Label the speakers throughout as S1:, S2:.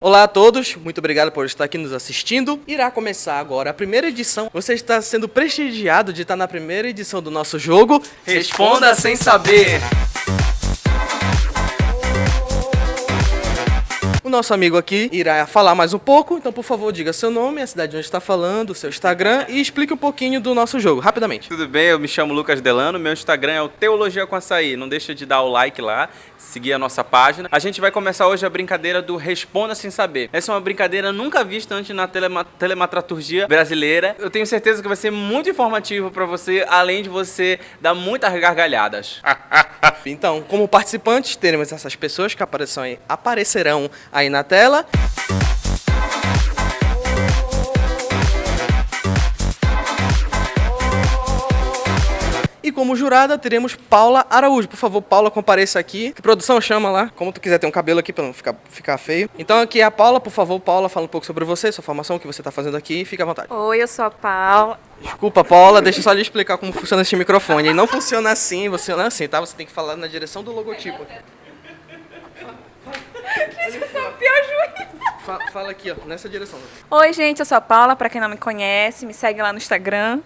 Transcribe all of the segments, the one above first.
S1: Olá a todos, muito obrigado por estar aqui nos assistindo. Irá começar agora a primeira edição. Você está sendo prestigiado de estar na primeira edição do nosso jogo
S2: Responda Sem Saber.
S1: O nosso amigo aqui irá falar mais um pouco, então por favor diga seu nome, a cidade onde está falando, seu Instagram e explique um pouquinho do nosso jogo, rapidamente.
S2: Tudo bem? Eu me chamo Lucas Delano, meu Instagram é o Teologia com Açaí. Não deixa de dar o like lá, seguir a nossa página. A gente vai começar hoje a brincadeira do Responda Sem Saber. Essa é uma brincadeira nunca vista antes na telematraturgia brasileira. Eu tenho certeza que vai ser muito informativo para você, além de você dar muitas gargalhadas.
S1: Então, como participantes, teremos essas pessoas que aparecerão aí na tela. E como jurada, teremos Paula Araújo. Por favor, Paula, compareça aqui. Que produção chama lá? Como tu quiser ter um cabelo aqui pra não ficar feio. Então aqui é a Paula, por favor, Paula, fala um pouco sobre você, sua formação, o que você tá fazendo aqui. Fica à vontade.
S3: Oi, eu sou a Paula.
S1: Desculpa, Paula, deixa eu só lhe explicar como funciona esse microfone. Ele não funciona assim, funciona assim, tá? Você tem que falar na direção do logotipo.
S3: Gente, eu sou a pior juíza.
S1: Fala aqui, ó, nessa direção.
S3: Oi, gente, eu sou a Paula. Pra quem não me conhece, me segue lá no Instagram.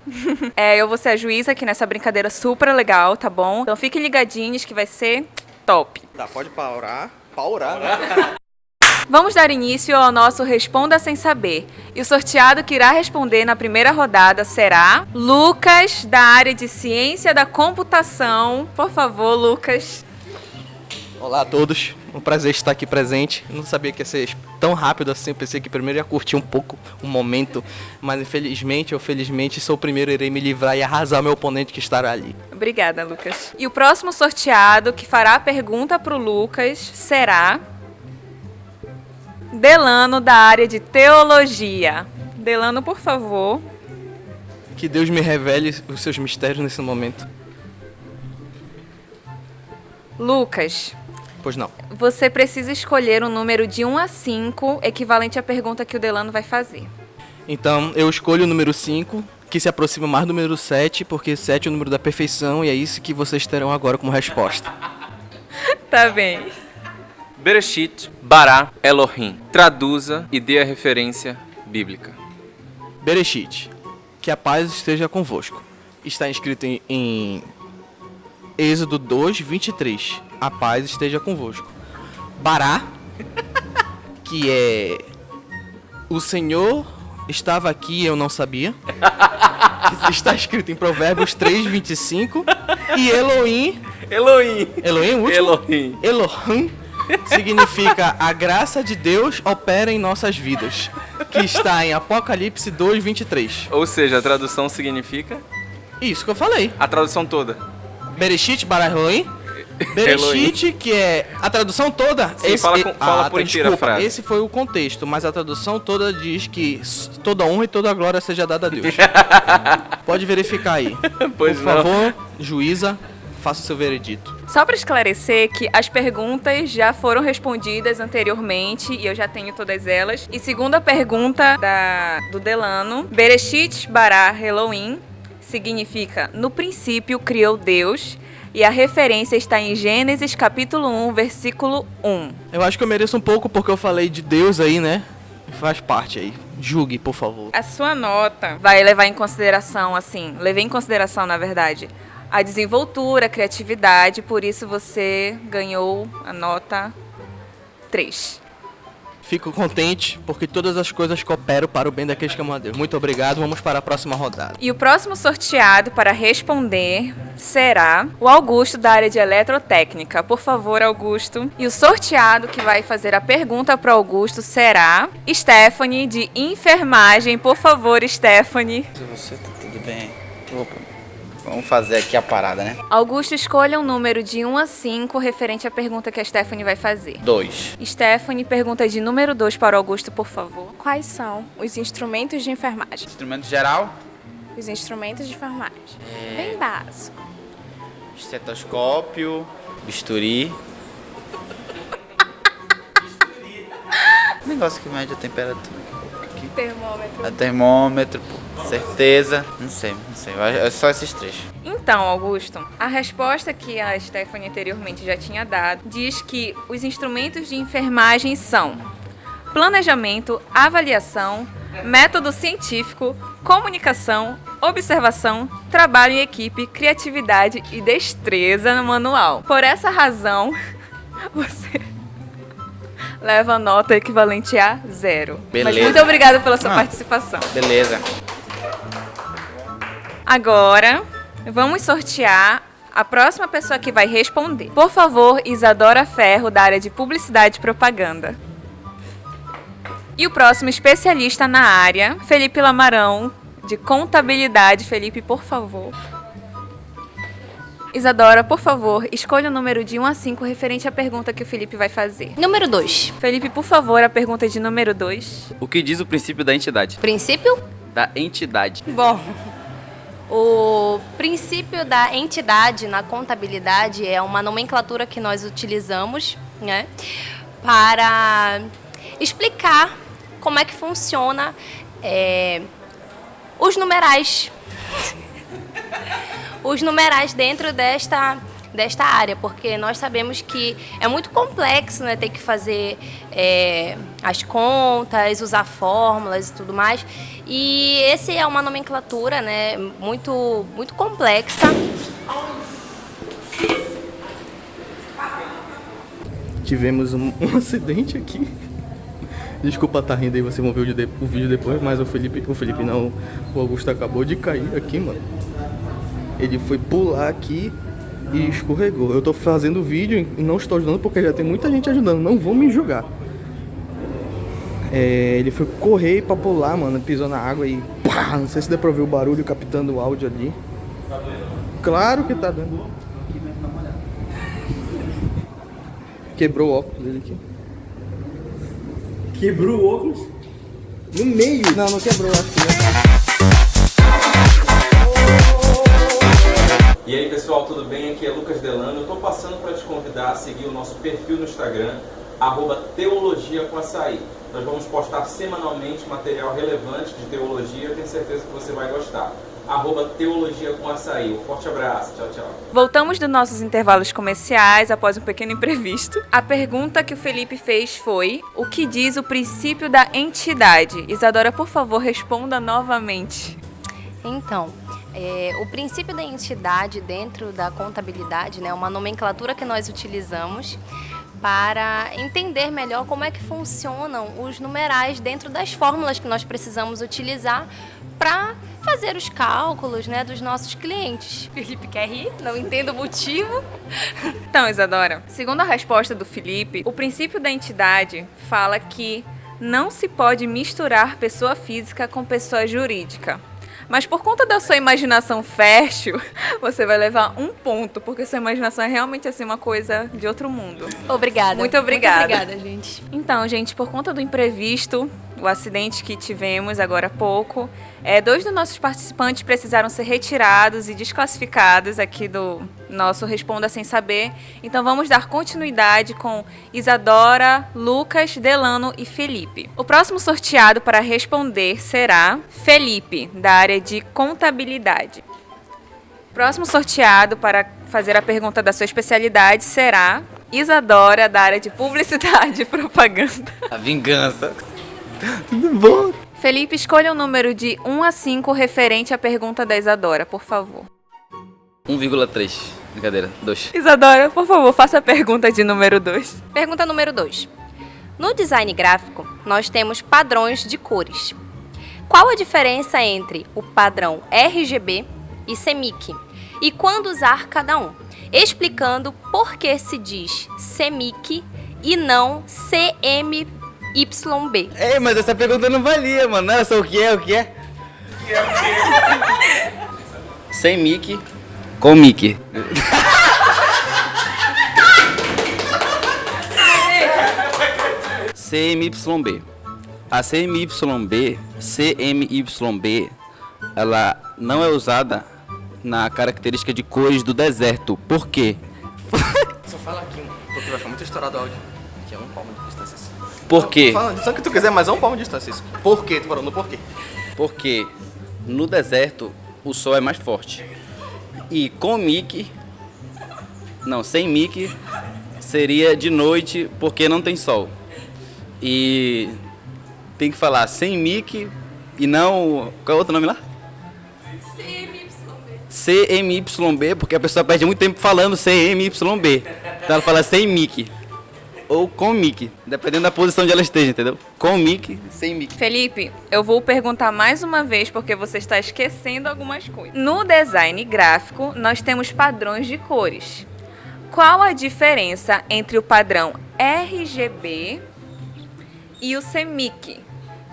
S3: Eu vou ser a juíza aqui nessa brincadeira super legal, tá bom? Então fiquem ligadinhos que vai ser top.
S1: Tá, pode paurar. Paurar, né?
S3: Vamos dar início ao nosso Responda Sem Saber. E o sorteado que irá responder na primeira rodada será Lucas, da área de Ciência da Computação. Por favor, Lucas.
S1: Olá a todos, um prazer estar aqui presente. Eu não sabia que ia ser tão rápido assim, eu pensei que primeiro ia curtir um pouco o momento, mas infelizmente ou felizmente sou o primeiro, irei me livrar e arrasar o meu oponente que estará ali.
S3: Obrigada, Lucas. E o próximo sorteado que fará a pergunta para o Lucas será Delano, da área de Teologia. Delano, por favor.
S1: Que Deus me revele os seus mistérios nesse momento.
S3: Lucas.
S1: Pois não.
S3: Você precisa escolher um número de 1 a 5, equivalente à pergunta que o Delano vai fazer.
S1: Então, eu escolho o número 5, que se aproxima mais do número 7, porque 7 é o número da perfeição e é isso que vocês terão agora como resposta.
S3: Tá bem.
S2: Bereshit, Bará, Elohim. Traduza e dê a referência bíblica.
S1: Bereshit, que a paz esteja convosco. Está escrito em Êxodo 2, 23. A paz esteja convosco. Bará, que é o Senhor estava aqui e eu não sabia. Está escrito em Provérbios 3, 25. E Elohim. Elohim, o último? Elohim significa a graça de Deus opera em nossas vidas. Que está em Apocalipse 2, 23.
S2: Ou seja, a tradução significa?
S1: Isso que eu falei.
S2: A tradução toda.
S1: Bereshit, Bará, Elohim. Bereshit, que é a tradução toda.
S2: Sim, fala por inteira a frase.
S1: Esse foi o contexto, mas a tradução toda diz que toda honra e toda glória seja dada a Deus. Pode verificar aí.
S2: Pois
S1: por favor, juíza, faça o seu veredito.
S3: Só para esclarecer que as perguntas já foram respondidas anteriormente e eu já tenho todas elas. E segundo a pergunta do Delano, Bereshit bara Elohim significa no princípio criou Deus. E a referência está em Gênesis capítulo 1, versículo 1.
S1: Eu acho que eu mereço um pouco porque eu falei de Deus aí, né? Faz parte aí. Julgue, por favor.
S3: A sua nota vai levar em consideração, levei em consideração, na verdade, a desenvoltura, a criatividade, por isso você ganhou a nota 3.
S1: Fico contente porque todas as coisas cooperam para o bem daqueles que amam a Deus. Muito obrigado, vamos para a próxima rodada.
S3: E o próximo sorteado para responder será o Augusto, da área de Eletrotécnica. Por favor, Augusto. E o sorteado que vai fazer a pergunta para o Augusto será Stephanie, de Enfermagem. Por favor, Stephanie.
S4: Você tá tudo bem? Opa. Vamos fazer aqui a parada, né?
S3: Augusto, escolha um número de 1 a 5 referente à pergunta que a Stephanie vai fazer.
S4: 2.
S3: Stephanie, pergunta de número 2 para o Augusto, por favor.
S5: Quais são os instrumentos de enfermagem?
S4: Instrumento geral?
S5: Os instrumentos de enfermagem. Bem básico.
S4: Estetoscópio, bisturi. Negócio que mede a temperatura.
S5: Termômetro.
S4: É termômetro, certeza. Não sei. É só esses 3.
S3: Então, Augusto, a resposta que a Stephanie anteriormente já tinha dado diz que os instrumentos de enfermagem são planejamento, avaliação, método científico, comunicação, observação, trabalho em equipe, criatividade e destreza no manual. Por essa razão, você leva nota equivalente a 0.
S4: Beleza.
S3: Mas muito obrigada pela sua participação.
S4: Beleza.
S3: Agora, vamos sortear a próxima pessoa que vai responder. Por favor, Isadora Ferro, da área de Publicidade e Propaganda. E o próximo especialista na área, Felipe Lamarão, de Contabilidade. Felipe, por favor. Isadora, por favor, escolha o número de 1 a 5 referente à pergunta que o Felipe vai fazer.
S5: Número 2.
S3: Felipe, por favor, a pergunta de número 2.
S2: O que diz o princípio da entidade?
S5: Princípio?
S2: Da entidade.
S5: Bom, o princípio da entidade na contabilidade é uma nomenclatura que nós utilizamos, né, para explicar como é que funciona os numerais. Os numerais dentro desta área, porque nós sabemos que é muito complexo, né, ter que fazer as contas, usar fórmulas e tudo mais. E esse é uma nomenclatura, né, muito complexa.
S1: Tivemos um acidente aqui. Desculpa estar rindo aí, vocês vão ver o vídeo depois, mas o Felipe não, o Augusto acabou de cair aqui, mano. Ele foi pular aqui e escorregou. Eu tô fazendo o vídeo e não estou ajudando porque já tem muita gente ajudando, não vão me julgar. Ele foi correr pra pular, mano, pisou na água e pá, não sei se dá pra ver o barulho captando o áudio ali. Claro que tá dando. Quebrou o óculos dele aqui.
S6: Quebrou o óculos?
S1: No meio? Não quebrou, acho que
S2: E aí pessoal, tudo bem? Aqui é Lucas Delano. Eu tô passando para te convidar a seguir o nosso perfil no Instagram, @Teologia com Açaí. Nós vamos postar semanalmente material relevante de teologia, eu tenho certeza que você vai gostar. @Teologia com Açaí. Um forte abraço, tchau, tchau.
S3: Voltamos dos nossos intervalos comerciais após um pequeno imprevisto. A pergunta que o Felipe fez foi: o que diz o princípio da entidade? Isadora, por favor, responda novamente.
S5: Então, o princípio da entidade dentro da contabilidade, né, é uma nomenclatura que nós utilizamos para entender melhor como é que funcionam os numerais dentro das fórmulas que nós precisamos utilizar para fazer os cálculos, né, dos nossos clientes. Felipe quer rir? Não entendo o motivo.
S3: Então, Isadora, segundo a resposta do Felipe, o princípio da entidade fala que não se pode misturar pessoa física com pessoa jurídica. Mas por conta da sua imaginação fértil, você vai levar 1 ponto, porque sua imaginação é realmente assim uma coisa de outro mundo.
S5: Obrigada.
S3: Muito obrigada.
S5: Muito obrigada, gente.
S3: Então, gente, por conta do imprevisto, o acidente que tivemos agora há pouco, 2 dos nossos participantes precisaram ser retirados e desclassificados aqui do nosso Responda Sem Saber. Então vamos dar continuidade com Isadora, Lucas, Delano e Felipe. O próximo sorteado para responder será Felipe, da área de Contabilidade. Próximo sorteado para fazer a pergunta da sua especialidade será Isadora, da área de Publicidade e Propaganda.
S4: A vingança.
S1: Tudo bom?
S3: Felipe, escolha um número de 1 a 5 referente à pergunta da Isadora, por favor.
S4: 1,3. Brincadeira, 2.
S3: Isadora, por favor, faça a pergunta de número 2.
S5: Pergunta número 2. No design gráfico, nós temos padrões de cores. Qual a diferença entre o padrão RGB e CMYK? E quando usar cada um? Explicando por que se diz CMYK e não CMYB.
S4: Ei, mas essa pergunta não valia, mano. Não era só o que é, o que é? Sem Mickey, com Mickey. CMYB. A CMYB, ela não é usada na característica de cores do deserto. Por quê?
S1: Só fala aqui, porque vai ficar muito estourado o áudio. Aqui é 1 palmo de distância assim.
S4: Por quê?
S1: Fala só que tu quiser, mas é 1 palmo de distância isso. Por quê? Tu parou no porquê?
S4: Porque no deserto o sol é mais forte. E com Mickey, não, sem Mickey, seria de noite porque não tem sol. E tem que falar sem Mickey e não... Qual é o outro nome lá? CMYB, porque a pessoa perde muito tempo falando CMYB. Então ela fala sem Mickey. Ou com Mickey, dependendo da posição onde ela esteja, entendeu? Com Mickey, sem Mickey.
S3: Felipe, eu vou perguntar mais uma vez porque você está esquecendo algumas coisas. No design gráfico, nós temos padrões de cores. Qual a diferença entre o padrão RGB e o CMYK?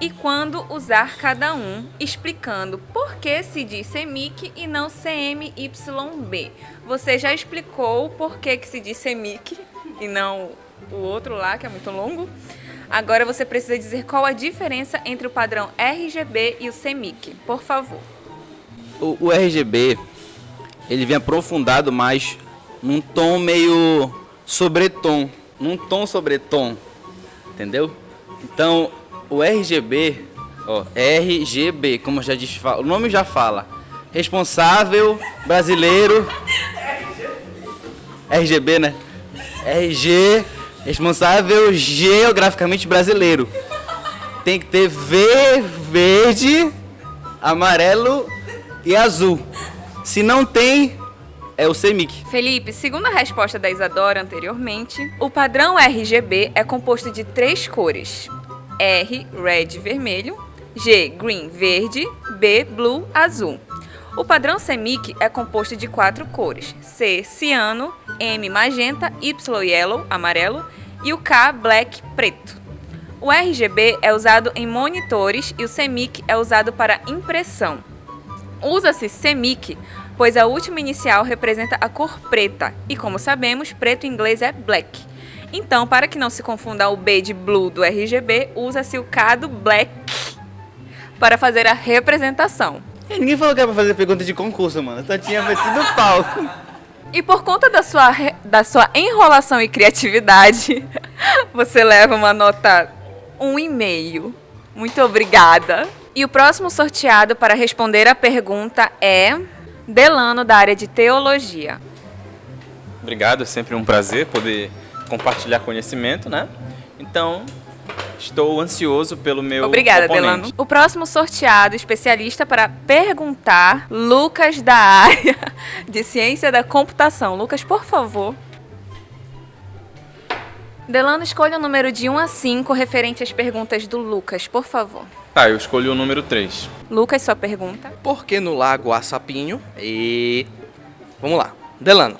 S3: E quando usar cada um, explicando por que se diz CMYK e não CMYB. Você já explicou por que se diz CMYK e não o outro lá, que é muito longo. Agora você precisa dizer qual a diferença entre o padrão RGB e o CMYK, por favor.
S4: O RGB, ele vem aprofundado mais num tom meio sobretom. Num tom sobretom, entendeu? Então, o RGB, ó, RGB, como já diz, o nome já fala. Responsável brasileiro. RGB, né? RG, responsável geograficamente brasileiro. Tem que ter verde, amarelo e azul. Se não tem, é o CMYK.
S3: Felipe, segundo a resposta da Isadora anteriormente, o padrão RGB é composto de 3 cores. R, red, vermelho, G, green, verde, B, blue, azul. O padrão CMYK é composto de 4 cores. C, ciano, M, magenta, Y, yellow, amarelo e o K, black, preto. O RGB é usado em monitores e o CMYK é usado para impressão. Usa-se CMYK pois a última inicial representa a cor preta e, como sabemos, preto em inglês é black. Então, para que não se confunda o B de blue do RGB, usa-se o K do black para fazer a representação.
S4: Ninguém falou que era pra fazer pergunta de concurso, mano. Só tinha metido o pau.
S3: E por conta da sua enrolação e criatividade, você leva uma nota 1,5. Muito obrigada. E o próximo sorteado para responder a pergunta é Delano, da área de Teologia.
S2: Obrigado, é sempre um prazer poder compartilhar conhecimento, né? Então, estou ansioso pelo meu
S3: Obrigada,
S2: oponente.
S3: Delano. O próximo sorteado, especialista para perguntar, Lucas, da área de Ciência da Computação. Lucas, por favor. Delano, escolha o número de 1 a 5 referente às perguntas do Lucas, por favor.
S2: Tá, eu escolhi o número 3.
S3: Lucas, sua pergunta.
S1: Por que no lago há sapinho? E... Vamos lá. Delano.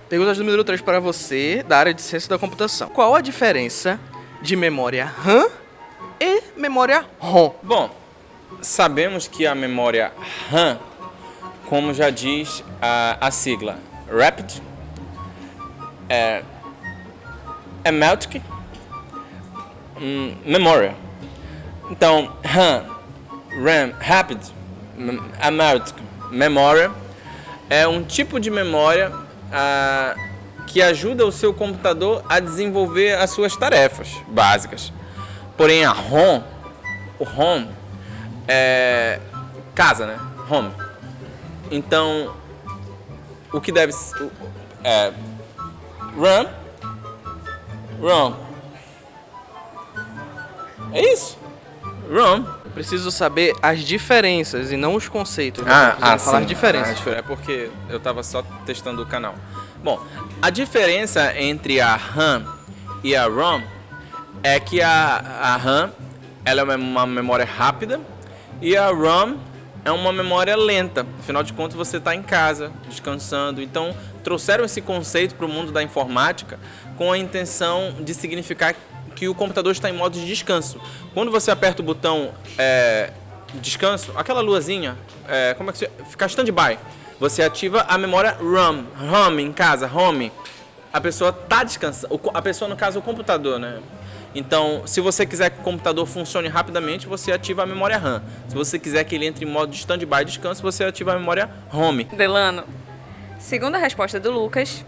S1: Pergunta número 3 para você, da área de Ciência da Computação. Qual a diferença de memória RAM e memória ROM?
S2: Bom, sabemos que a memória RAM, como já diz a sigla, Rapid, Ameltic Memory. Então, RAM, Rapid Ameltic Memory é um tipo de memória que ajuda o seu computador a desenvolver as suas tarefas básicas. Porém, o ROM é casa, né? Home. Então, o que deve ser ROM. É isso. ROM.
S1: Eu preciso saber as diferenças e não os conceitos. Vamos falar
S2: sim.
S1: diferenças.
S2: É porque eu estava só testando o canal. Bom, a diferença entre a RAM e a ROM é que a RAM ela é uma memória rápida e a ROM é uma memória lenta. Afinal de contas, você está em casa, descansando. Então, trouxeram esse conceito para o mundo da informática com a intenção de significar que o computador está em modo de descanso. Quando você aperta o botão descanso, aquela luazinha, como é que fica stand-by, você ativa a memória ROM em casa, home. A pessoa está descansando, a pessoa, no caso, o computador, né? Então, se você quiser que o computador funcione rapidamente, você ativa a memória RAM. Se você quiser que ele entre em modo de stand-by, descanso, você ativa a memória home.
S3: Delano, segundo a resposta do Lucas,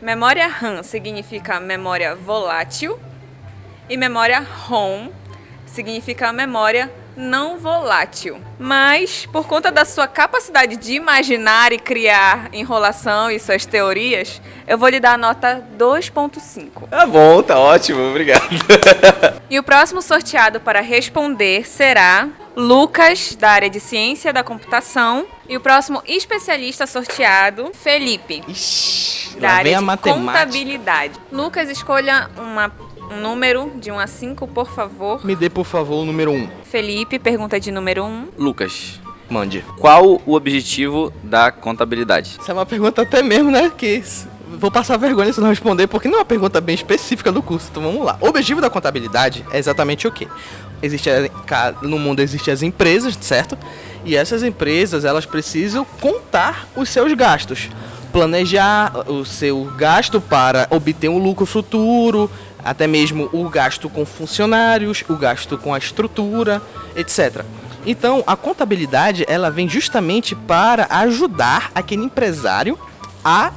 S3: memória RAM significa memória volátil e memória ROM significa memória não volátil. Mas, por conta da sua capacidade de imaginar e criar enrolação e suas teorias, eu vou lhe dar a nota 2,5.
S2: Tá bom, tá ótimo, obrigado.
S3: E o próximo sorteado para responder será Lucas, da área de Ciência da Computação. E o próximo especialista sorteado, Felipe,
S1: Ixi,
S3: da
S1: lá
S3: área
S1: vem a
S3: de
S1: matemática.
S3: Contabilidade. Lucas, escolha um número de 1 a 5, por favor.
S1: Me dê, por favor, o número 1.
S3: Felipe, pergunta de número 1.
S4: Lucas,
S1: Mande.
S4: qual o objetivo da contabilidade?
S1: Essa é uma pergunta até mesmo, né? Que vou passar vergonha se não responder, porque não é uma pergunta bem específica do curso. Então vamos lá. O objetivo da contabilidade é exatamente o quê? No mundo existem as empresas, certo? E essas empresas, elas precisam contar os seus gastos. Planejar o seu gasto para obter um lucro futuro, até mesmo o gasto com funcionários, o gasto com a estrutura, etc. Então, a contabilidade, ela vem justamente para ajudar aquele empresário a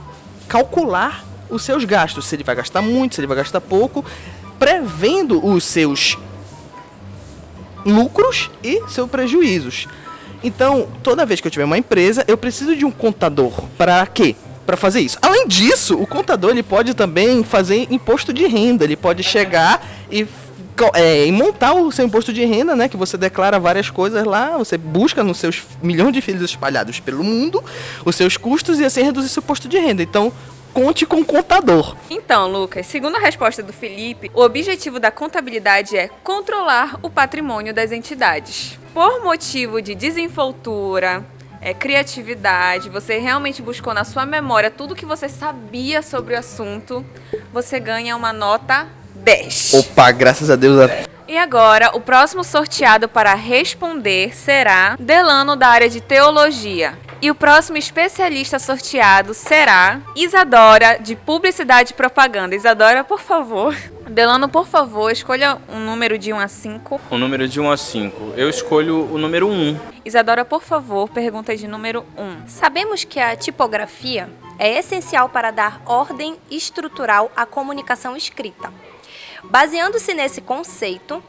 S1: calcular os seus gastos, se ele vai gastar muito, se ele vai gastar pouco, prevendo os seus lucros e seus prejuízos. Então, toda vez que eu tiver uma empresa, eu preciso de um contador. Para quê? Para fazer isso. Além disso, o contador ele pode também fazer imposto de renda. Ele pode chegar e montar o seu imposto de renda, né? Que você declara várias coisas lá, você busca nos seus milhões de filhos espalhados pelo mundo os seus custos e assim reduzir seu imposto de renda. Então, conte com o contador.
S3: Então, Lucas, segundo a resposta do Felipe, o objetivo da contabilidade é controlar o patrimônio das entidades. Por motivo de desenvoltura, criatividade, você realmente buscou na sua memória tudo que você sabia sobre o assunto, você ganha uma nota 10.
S1: Opa, graças a Deus.
S3: E agora, o próximo sorteado para responder será Delano, da área de Teologia. E o próximo especialista sorteado será Isadora, de Publicidade e Propaganda. Isadora, por favor. Delano, por favor, escolha um número de 1 a 5.
S2: O número de 1 a 5. Eu escolho o número 1.
S3: Isadora, por favor, pergunta de número 1.
S5: Sabemos que a tipografia é essencial para dar ordem estrutural à comunicação escrita. Baseando-se nesse conceito,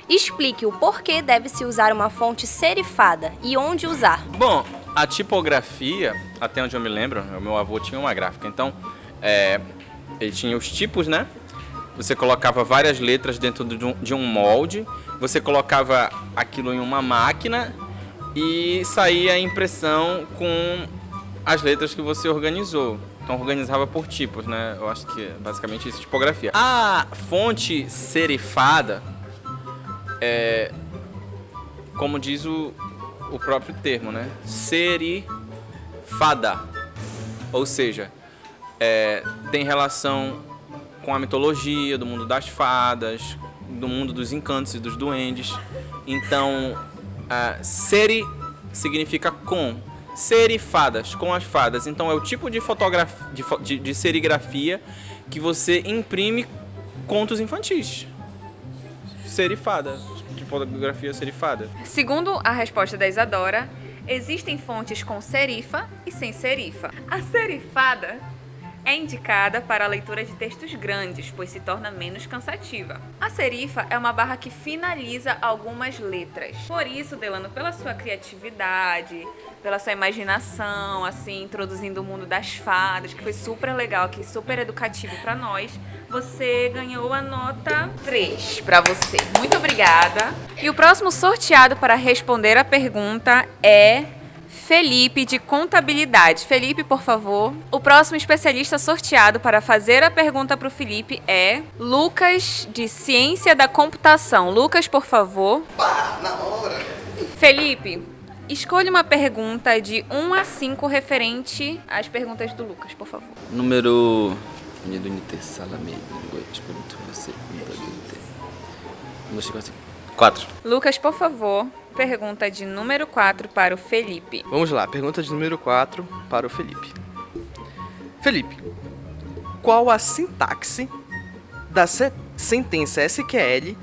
S5: explique o porquê deve-se usar uma fonte serifada e onde usar.
S2: Bom, a tipografia, até onde eu me lembro, o meu avô tinha uma gráfica, então ele tinha os tipos, né? Você colocava várias letras dentro de um molde, você colocava aquilo em uma máquina e saía a impressão com as letras que você organizou. Então organizava por tipos, né? Eu acho que é basicamente isso, tipografia. A fonte serifada é, como diz o próprio termo, né? Serifada. Ou seja, tem relação com a mitologia do mundo das fadas, do mundo dos encantos e dos duendes. Então, seri significa com. Serifadas, com as fadas. Então é o tipo de fotografia, de serigrafia que você imprime contos infantis. Serifada, tipografia serifada.
S3: Segundo a resposta da Isadora, existem fontes com serifa e sem serifa. A serifada é indicada para a leitura de textos grandes, pois se torna menos cansativa. A serifa é uma barra que finaliza algumas letras. Por isso, Delano, pela sua criatividade, pela sua imaginação, assim, introduzindo o mundo das fadas, que foi super legal aqui, super educativo para nós, você ganhou a nota 3 para você. Muito obrigada. E o próximo sorteado para responder a pergunta é Felipe, de Contabilidade. Felipe, por favor. O próximo especialista sorteado para fazer a pergunta para o Felipe é Lucas, de Ciência da Computação. Lucas, por favor.
S1: Na hora.
S3: Felipe, escolha uma pergunta de 1 a 5 referente às perguntas do Lucas, por favor.
S4: Número... 4.
S3: Lucas, por favor, pergunta de número 4 para o Felipe.
S1: Vamos lá, pergunta de número 4 para o Felipe. Felipe, qual a sintaxe da sentença SQL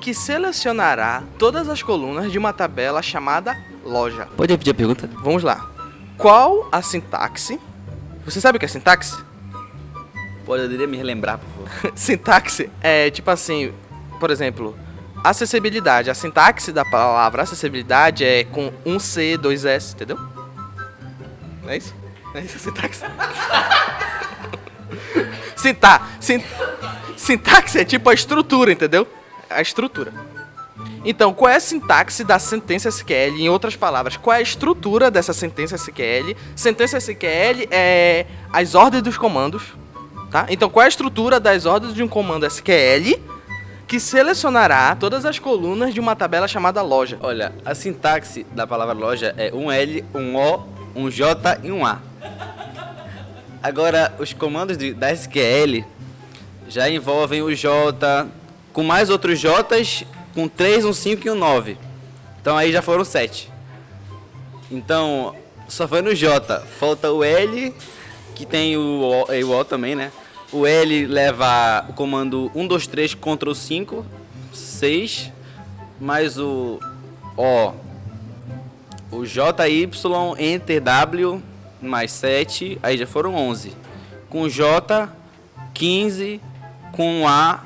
S1: que selecionará todas as colunas de uma tabela chamada loja?
S4: Pode repetir a pergunta?
S1: Vamos lá. Qual a sintaxe? Você sabe o que é sintaxe?
S4: Poderia me relembrar, por favor?
S1: Sintaxe é tipo assim, por exemplo, acessibilidade. A sintaxe da palavra acessibilidade é com um C, dois S, entendeu? É isso? É isso a sintaxe? Sintaxe é tipo a estrutura, entendeu? A estrutura. Então, qual é a sintaxe da sentença SQL? Em outras palavras, qual é a estrutura dessa sentença SQL? Sentença SQL é as ordens dos comandos, tá? Então, qual é a estrutura das ordens de um comando SQL que selecionará todas as colunas de uma tabela chamada loja?
S4: Olha, a sintaxe da palavra loja é um L, um O, um J e um A. Agora, os comandos da SQL já envolvem o J com mais outros J's, com 3, um 5 e um 9. Então aí já foram 7. Então, só foi no J. Falta o L, que tem o O também, né? O L leva o comando 1, 2, 3, Ctrl 5, 6, mais o O. O JY, Enter W, mais 7, aí já foram 11. Com o J, 15, com o A,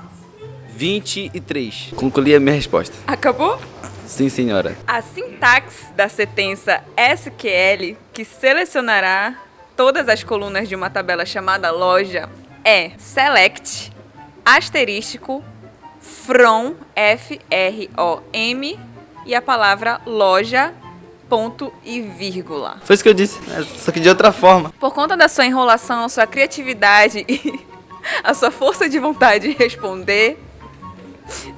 S4: 23. Concluí a minha resposta.
S3: Acabou?
S4: Sim, senhora.
S3: A sintaxe da sentença SQL, que selecionará todas as colunas de uma tabela chamada loja, é select, asterístico, from, F-R-O-M, e a palavra loja, ponto e vírgula.
S4: Foi isso que eu disse, só que de outra forma.
S3: Por conta da sua enrolação, sua criatividade e a sua força de vontade de responder,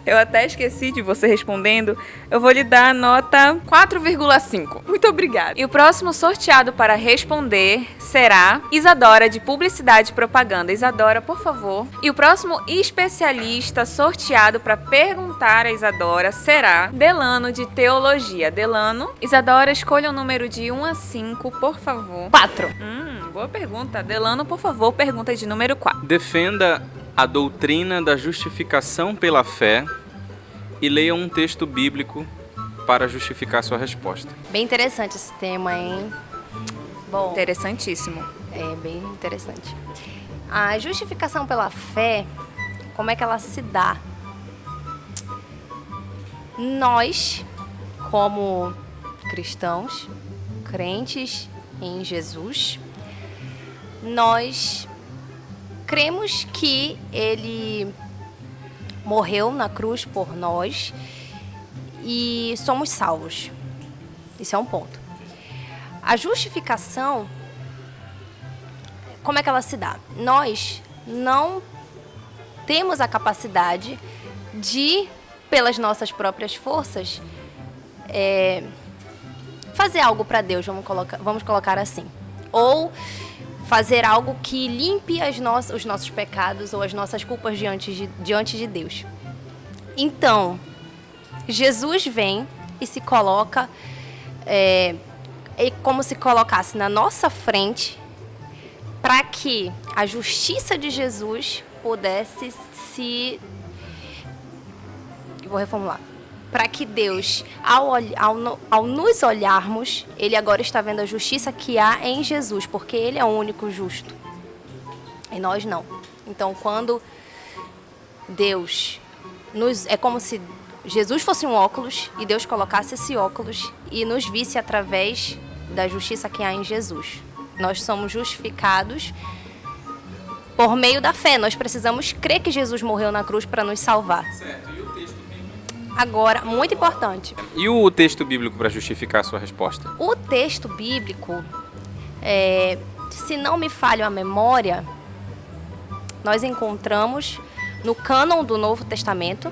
S3: eu até esqueci de você respondendo, eu vou lhe dar a nota 4,5. Muito obrigada. E o próximo sorteado para responder será Isadora, de Publicidade e Propaganda. Isadora, por favor. E o próximo especialista sorteado para perguntar a Isadora será Delano, de Teologia. Delano, Isadora, escolha um número de 1 a 5, por favor.
S5: 4.
S3: Boa pergunta. Delano, por favor, pergunta de número 4.
S2: Defenda a doutrina da justificação pela fé e leia um texto bíblico para justificar sua resposta.
S5: Bem interessante esse tema, hein? Bom,
S3: Interessantíssimo.
S5: é bem interessante. A justificação pela fé, como é que ela se dá? Nós, como cristãos, crentes em Jesus, nós cremos que ele morreu na cruz por nós e somos salvos. Isso é um ponto. A justificação, como é que ela se dá? Nós não temos a capacidade de, pelas nossas próprias forças, fazer algo para Deus, vamos colocar assim. Ou fazer algo que limpe os nossos pecados ou as nossas culpas diante de Deus. Então, Jesus vem e se coloca, como se colocasse na nossa frente, para que a justiça de Jesus pudesse Vou reformular. Para que Deus, ao nos olharmos, Ele agora está vendo a justiça que há em Jesus, porque Ele é o único justo. E nós não. Então, quando Deus é como se Jesus fosse um óculos e Deus colocasse esse óculos e nos visse através da justiça que há em Jesus. Nós somos justificados por meio da fé. Nós precisamos crer que Jesus morreu na cruz para nos salvar.
S2: Certo. E o texto bíblico?
S5: Agora, muito importante.
S2: E o texto bíblico para justificar a sua resposta?
S5: O texto bíblico, se não me falha a memória, nós encontramos no cânon do Novo Testamento,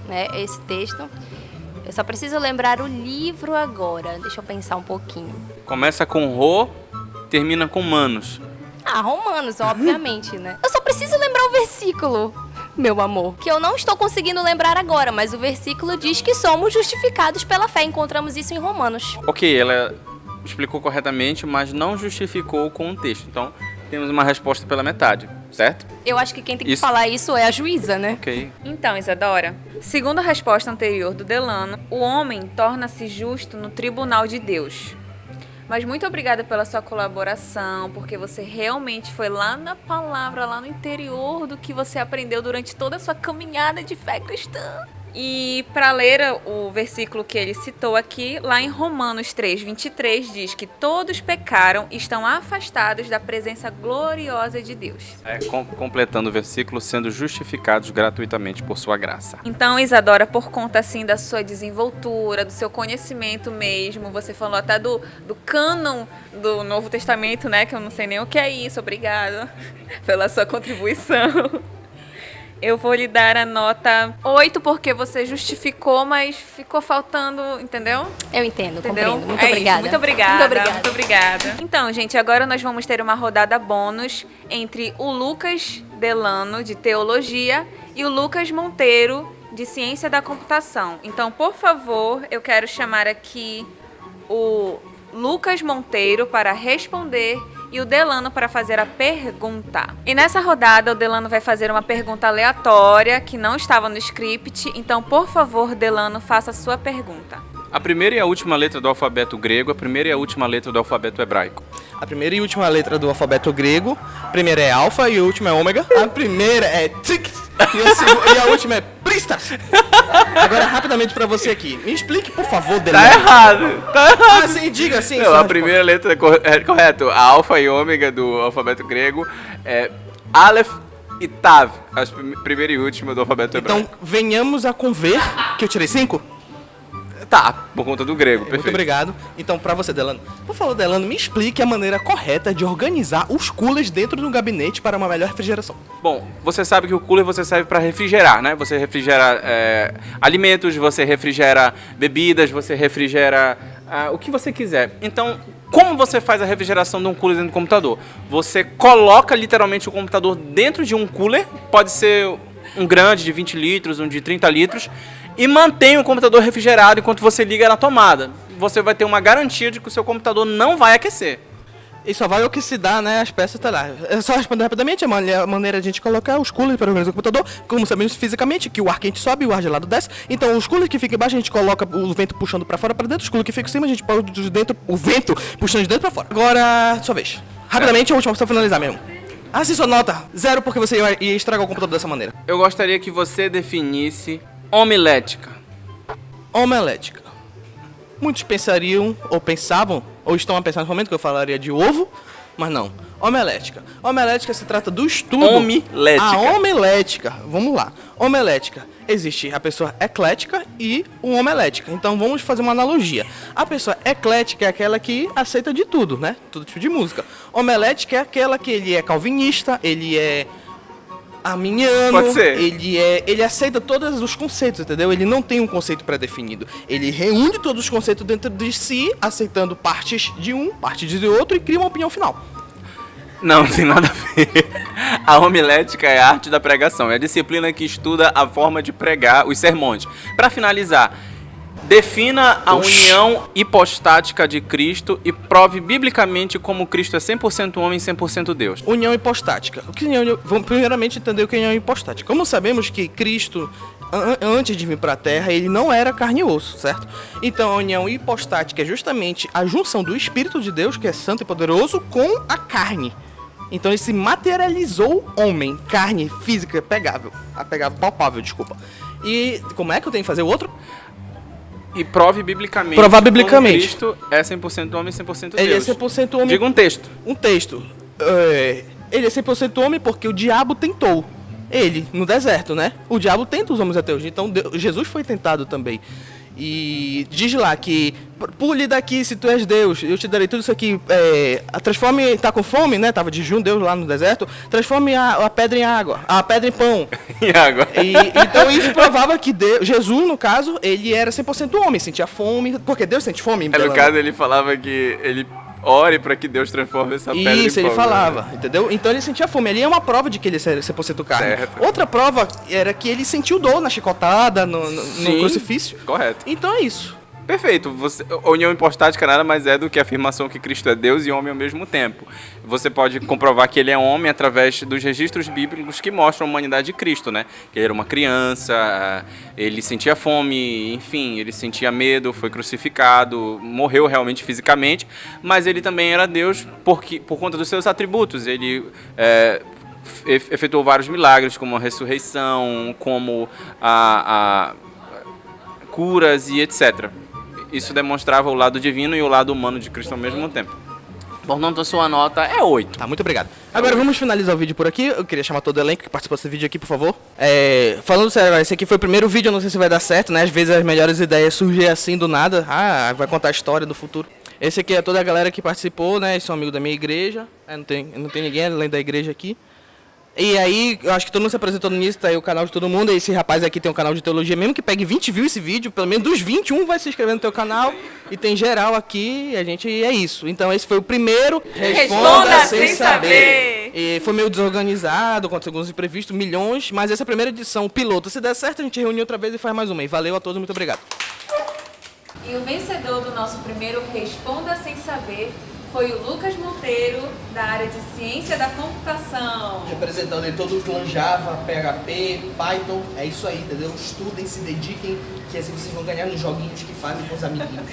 S5: né, esse texto. Eu só preciso lembrar o livro agora. Deixa eu pensar um pouquinho.
S2: Começa com Rô, termina com Manos.
S5: Romanos, obviamente, né? Eu só preciso lembrar o versículo, meu amor, que eu não estou conseguindo lembrar agora, mas o versículo diz que somos justificados pela fé. Encontramos isso em Romanos.
S2: Ok, ela explicou corretamente, mas não justificou com o texto. Então, temos uma resposta pela metade, certo?
S5: Eu acho que quem tem que falar isso é a juíza, né?
S2: Ok.
S3: Então, Isadora, segundo a resposta anterior do Delano, o homem torna-se justo no tribunal de Deus. Mas muito obrigada pela sua colaboração, porque você realmente foi lá na palavra, lá no interior do que você aprendeu durante toda a sua caminhada de fé cristã. E para ler o versículo que ele citou aqui, lá em Romanos 3:23, diz que todos pecaram e estão afastados da presença gloriosa de Deus.
S2: Completando o versículo, sendo justificados gratuitamente por sua graça.
S3: Então, Isadora, por conta assim da sua desenvoltura, do seu conhecimento mesmo, você falou até do cânon do Novo Testamento, né? Que eu não sei nem o que é isso, obrigada pela sua contribuição. Eu vou lhe dar a nota 8 porque você justificou, mas ficou faltando, entendeu?
S5: Eu entendo,
S3: Entendeu?
S5: compreendo. Muito
S3: É
S5: obrigada.
S3: Isso, muito obrigada.
S5: Muito obrigada.
S3: Muito obrigada. Então, gente, agora nós vamos ter uma rodada bônus entre o Lucas Delano, de Teologia, e o Lucas Monteiro, de Ciência da Computação. Então, por favor, eu quero chamar aqui o Lucas Monteiro para responder e o Delano para fazer a pergunta. E nessa rodada, o Delano vai fazer uma pergunta aleatória que não estava no script. Então, por favor, Delano, faça a sua pergunta.
S2: A primeira e a última letra do alfabeto grego, a primeira e a última letra do alfabeto hebraico.
S1: A primeira e última letra do alfabeto grego. A primeira é alfa e a última é ômega. A primeira é tix e a última é pristas. Agora, rapidamente pra você aqui. Me explique, por favor, Delano.
S2: Tá errado! Tá errado!
S1: Ah, sim, diga assim.
S2: Não, a primeira letra é correto. A alfa e ômega do alfabeto grego é Aleph e Tav. A primeira e última do alfabeto hebraico.
S1: Então, venhamos a conver que eu tirei 5.
S2: Tá, por conta do grego,
S1: Muito
S2: perfeito.
S1: obrigado. Então, pra você, Delano. Por favor, Delano, me explique a maneira correta de organizar os coolers dentro de um gabinete para uma melhor refrigeração.
S2: Bom, você sabe que o cooler você serve para refrigerar, né? Você refrigera alimentos, você refrigera bebidas, você refrigera o que você quiser. Então, como você faz a refrigeração de um cooler dentro do computador? Você coloca literalmente o computador dentro de um cooler, pode ser um grande de 20 litros, um de 30 litros, e mantém o computador refrigerado enquanto você liga na tomada. Você vai ter uma garantia de que o seu computador não vai aquecer.
S1: E só vai oxidar, né, as peças, tá lá. É só responder rapidamente, a maneira de a gente colocar os coolers para organizar o computador, como sabemos fisicamente, que o ar quente sobe e o ar gelado desce. Então, os coolers que ficam embaixo, a gente coloca o vento puxando para fora para dentro, os coolers que ficam em cima, a gente põe de dentro, o vento puxando de dentro para fora. Agora, sua vez. Rapidamente, a última, pra finalizar mesmo. Ah, sim, sua nota. 0 porque você ia estragar o computador dessa maneira.
S2: Eu gostaria que você definisse homilética.
S1: Homilética. Muitos pensariam, ou pensavam, ou estão a pensar no momento que eu falaria de ovo, mas não. Homilética. Homilética se trata do estudo...
S2: Homilética.
S1: A homilética. Vamos lá. Homilética. Existe a pessoa eclética e o homilética. Então vamos fazer uma analogia. A pessoa eclética é aquela que aceita de tudo, né? Todo tipo de música. Homilética é aquela que ele é calvinista, ele é arminiano,
S2: Pode ser.
S1: ele aceita todos os conceitos, entendeu? Ele não tem um conceito pré-definido. Ele reúne todos os conceitos dentro de si, aceitando partes de um, partes de outro e cria uma opinião final.
S2: Não tem nada a ver. A homilética é a arte da pregação. É a disciplina que estuda a forma de pregar os sermões. Para finalizar, defina a união hipostática de Cristo e prove biblicamente como Cristo é 100% homem e 100% Deus.
S1: União hipostática. Vamos primeiramente entender o que é união hipostática. Como sabemos que Cristo, antes de vir para a Terra, ele não era carne e osso, certo? Então a união hipostática é justamente a junção do Espírito de Deus, que é santo e poderoso, com a carne. Então ele se materializou homem, carne física, pegável, palpável, desculpa. E como é que eu tenho que fazer o outro?
S2: E prove biblicamente.
S1: Provar biblicamente.
S2: Como Cristo é 100% homem e 100% Deus.
S1: Ele é 100% homem.
S2: Diga um texto.
S1: Um texto. Ele é 100% homem porque o diabo tentou ele no deserto, né? O diabo tenta os homens até hoje. Então Jesus foi tentado também. E diz lá que pule daqui se tu és Deus, eu te darei tudo isso aqui. Transforme, tá com fome, né? Tava de jejum, Deus lá no deserto. Transforme a pedra em água, a pedra em pão.
S2: E água.
S1: Então isso provava que Jesus, no caso, ele era 100% homem, sentia fome, porque Deus sente fome.
S2: No caso ele falava que ele ore para que Deus transforme essa pedra em pão.
S1: Isso, ele falava, entendeu? Então ele sentia fome. Ali é uma prova de que ele era 100% carne.
S2: Certo.
S1: Outra prova era que ele sentiu dor na chicotada, no crucifício.
S2: Correto.
S1: Então é isso.
S2: Perfeito. A união hipostática nada mais é do que a afirmação que Cristo é Deus e homem ao mesmo tempo. Você pode comprovar que ele é homem através dos registros bíblicos que mostram a humanidade de Cristo, né? Que ele era uma criança, ele sentia fome, enfim, ele sentia medo, foi crucificado, morreu realmente fisicamente, mas ele também era Deus por conta dos seus atributos. Ele efetuou vários milagres, como a ressurreição, como curas e etc. Isso demonstrava o lado divino e o lado humano de Cristo ao mesmo tempo. Portanto, a sua nota é 8.
S1: Tá, muito obrigado. Agora vamos finalizar o vídeo por aqui. Eu queria chamar todo o elenco que participou desse vídeo aqui, por favor. Falando sério, agora, esse aqui foi o primeiro vídeo, eu não sei se vai dar certo, né? Às vezes as melhores ideias surgem assim do nada. Ah, vai contar a história do futuro. Esse aqui é toda a galera que participou, né? Esse é um amigo da minha igreja. Não tem ninguém além da igreja aqui. E aí, eu acho que todo mundo se apresentou no início, tá aí o canal de todo mundo. Esse rapaz aqui tem um canal de teologia, mesmo que pegue 20 views esse vídeo, pelo menos dos 21 vai se inscrever no teu canal. E tem geral aqui, a gente é isso. Então esse foi o primeiro
S3: Responda Sem Saber.
S1: E foi meio desorganizado, aconteceu alguns imprevistos, milhões, mas essa é a primeira edição, piloto. Se der certo, a gente reúne outra vez e faz mais uma. E valeu a todos, muito obrigado.
S3: E o vencedor do nosso primeiro Responda Sem Saber foi o Lucas Monteiro, da área de Ciência da Computação.
S1: Representando aí todo o clã Java, PHP, Python, é isso aí, entendeu? Estudem, se dediquem, que assim vocês vão ganhar nos joguinhos que fazem com os amiguinhos.